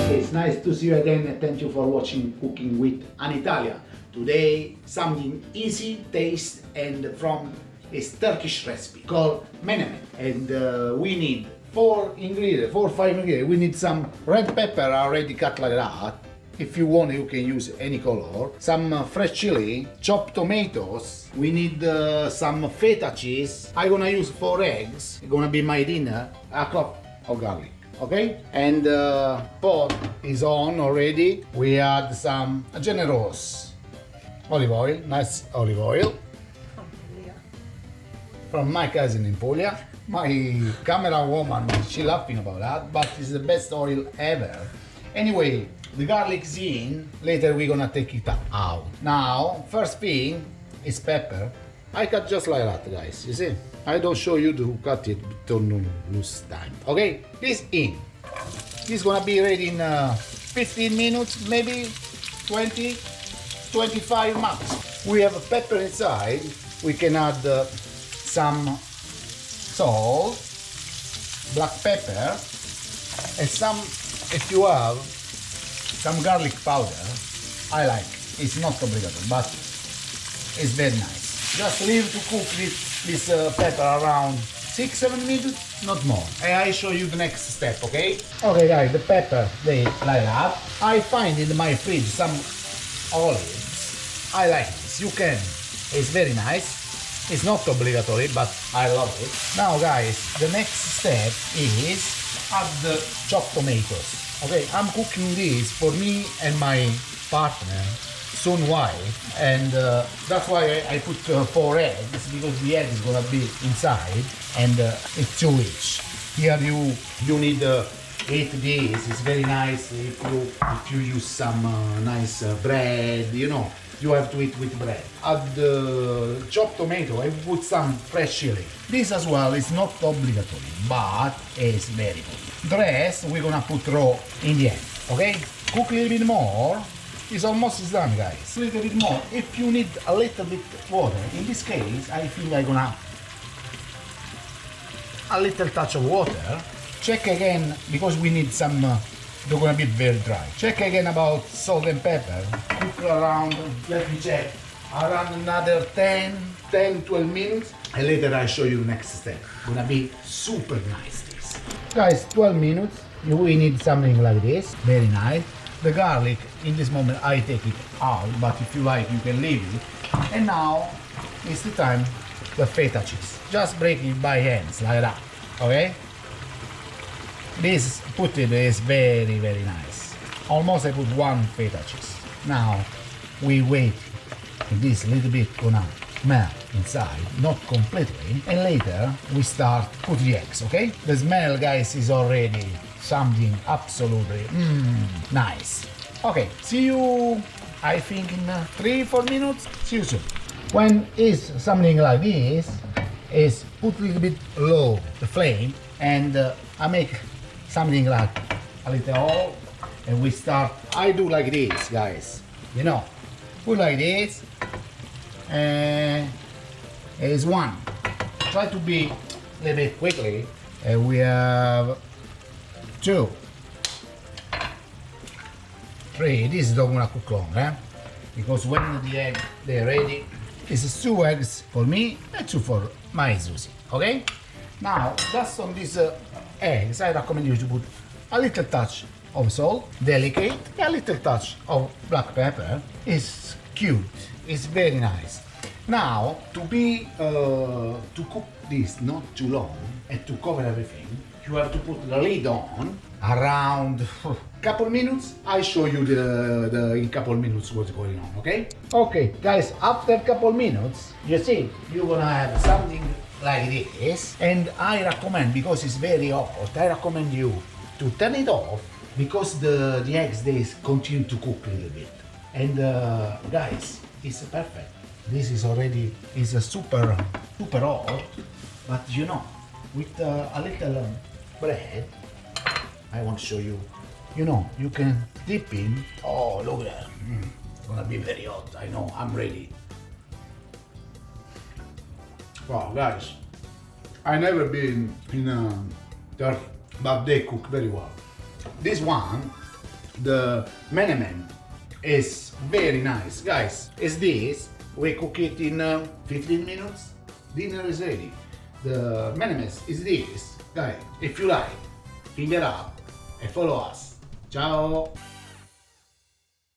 It's nice to see you again. Thank you for watching Cooking with an Italian. Today something easy, taste and from is Turkish recipe called Menemen. And we need 4 ingredients, 4 or 5 ingredients. We need some red pepper already cut like that. If you want, you can use any color. Some fresh chili, chopped tomatoes. We need some feta cheese. I'm gonna use 4 eggs. It's gonna be my dinner. A clove of garlic. Okay? And pot is on already. We add some generous olive oil, nice olive oil. From my cousin in Puglia. My camera woman, she laughing about that, but it's the best oil ever. Anyway, the garlic is in, later we're gonna take it out. Now, first thing is pepper. I cut just like that, guys, you see? I don't show you to cut it, don't lose time. Okay, this in. This is gonna be ready in 15 minutes, maybe 20, 25 max. We have a pepper inside. We can add some salt, black pepper, and some, if you have, some garlic powder. I like. It's not obligatory, but it's very nice. Just leave to cook this pepper around 6-7 minutes, not more. And I show you the next step, okay? Okay guys, the pepper, they like that. I find in my fridge some olives. I like this. You can. It's very nice. It's not obligatory, but I love it. Now guys, the next step is add the chopped tomatoes. Okay, I'm cooking this for me and my partner, soon wife, and that's why I put 4 eggs, because the egg is gonna be inside, and it's 2 each. Here you need eat this. It's very nice if you use some nice bread, you know. You have to eat with bread. Add the chopped tomato. I put some fresh chili. This as well is not obligatory, but it's very good. The rest we're gonna put raw in the end. Okay? Cook a little bit more. It's almost done, guys. A little bit more. If you need a little bit water, in this case, I think I'm gonna a little touch of water. Check again because we need some. They're gonna be very dry. Check again about salt and pepper. Cook around, let me check, around another 10-12 minutes. And later I show you the next step. Gonna be super nice this. Guys, 12 minutes. We need something like this. Very nice. The garlic, in this moment I take it out, but if you like you can leave it. And now it's the time the feta cheese. Just break it by hands like that. Okay? This put it is very nice. Almost I put 1 feta cheese. Now we wait. This little bit gonna melt inside, not completely. And later we start put the eggs. Okay? The smell, guys, is already something absolutely nice. Okay, see you. I think in 3-4 minutes. See you soon. When is something like this, is put a little bit low the flame, and I make something like a little oil, and we start. I do like this, guys. You know, put like this, and is 1. Try to be a little bit quickly. And we have 2, 3. This is not gonna cook long, because when the egg they're ready, it's 2 eggs for me and 2 for my Susie. Okay. Now just on these eggs, I recommend you to put a little touch of salt, delicate, a little touch of black pepper. It's cute. It's very nice. Now to cook this not too long and to cover everything, you have to put the lid on around couple minutes. I show you the in couple minutes what's going on. Okay guys, after couple minutes, you see you're gonna have something like this, and I recommend, because it's very hot, I recommend you to turn it off, because the eggs they continue to cook a little bit. And guys, it's perfect. This is already is a super hot, but you know, with a little bread, I want to show you. You know, you can dip in. Oh, look at that. It's gonna be very hot. I know. I'm ready. Wow, guys, I never been in Turkey, but they cook very well. This one The Menemen is very nice. Guys, is this, we cook it in 15 minutes, dinner is ready. The Menemen is this. Guys, if you like, finger up and follow us. Ciao!